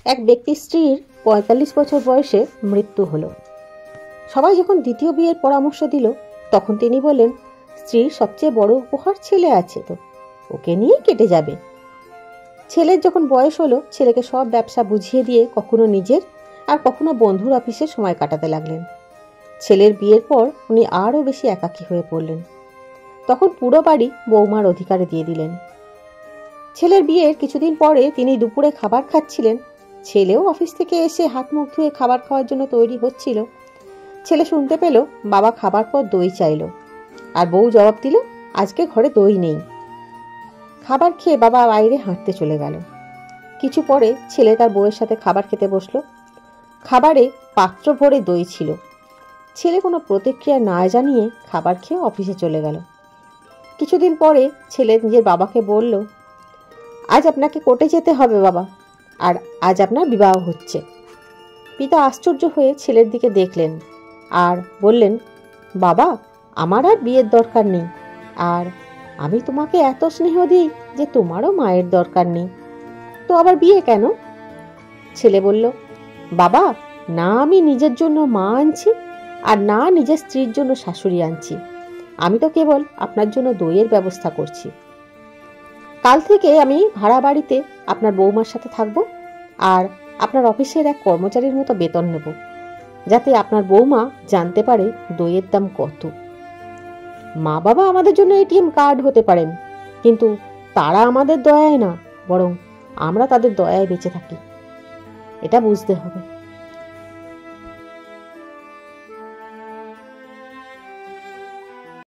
এক ব্যক্তির স্ত্রীর ৪৫ বছর বয়সে মৃত্যু হলো। সবাই যখন দ্বিতীয় বিয়ের পরামর্শ দিল, তখন তিনি বললেন, স্ত্রীর সবচেয়ে বড় উপহার ছেলে আছে, তো ওকে নিয়েই কেটে যাবে। ছেলের যখন বয়স হলো, ছেলেকে সব ব্যবসা বুঝিয়ে দিয়ে কখনো নিজের আর কখনো বন্ধুর অফিসে সময় কাটাতে লাগলেন। ছেলের বিয়ের পর উনি আরও বেশি একাকী হয়ে পড়লেন। তখন পুরো বাড়ি বৌমার অধিকারে দিয়ে দিলেন। ছেলের বিয়ের কিছুদিন পরে তিনি দুপুরে খাবার খাচ্ছিলেন। ছেলেও অফিস থেকে এসে হাত মুখ ধুয়ে খাবার খাওয়ার জন্য তৈরি হচ্ছিল। ছেলে শুনতে পেল বাবা খাবার পর দই চাইল, আর বউ জবাব দিল, আজকে ঘরে দই নেই। খাবার খেয়ে বাবা বাইরে হাঁটতে চলে গেল। কিছু পরে ছেলে তার বউয়ের সাথে খাবার খেতে বসল। খাবারে পাত্র ভরে দই ছিল। ছেলে কোনো প্রতিক্রিয়া না জানিয়ে খাবার খেয়ে অফিসে চলে গেল। কিছুদিন পরে ছেলে নিজের বাবাকে বলল, আজ আপনাকে কোর্টে যেতে হবে বাবা, আর আজ আপনার বিবাহ হচ্ছে। পিতা আশ্চর্য হয়ে ছেলের দিকে দেখলেন আর বললেন, বাবা, আমার আর বিয়ের দরকার নেই, আর আমি তোমাকে এত স্নেহ দিই যে তোমারও মায়ের দরকার নেই, তো আবার বিয়ে কেন? ছেলে বলল, বাবা, না আমি নিজের জন্য মা আনছি, আর না নিজের স্ত্রীর জন্য শাশুড়ি আনছি। আমি তো কেবল আপনার জন্য দইয়ের ব্যবস্থা করছি। কাল থেকে আমি ভাড়া বাড়িতে আপনার বৌমার সাথে থাকব, আর আপনার অফিসের এক কর্মচারীর মতো বেতন নেব, যাতে আপনার বৌমা জানতে পারে দইয়ের দাম কত। মা বাবা আমাদের জন্য এটিএম কার্ড হতে পারেন, কিন্তু তারা আমাদের দয়ায় না, বরং আমরা তাদের দয়ায় বেঁচে থাকি। এটা বুঝতে হবে।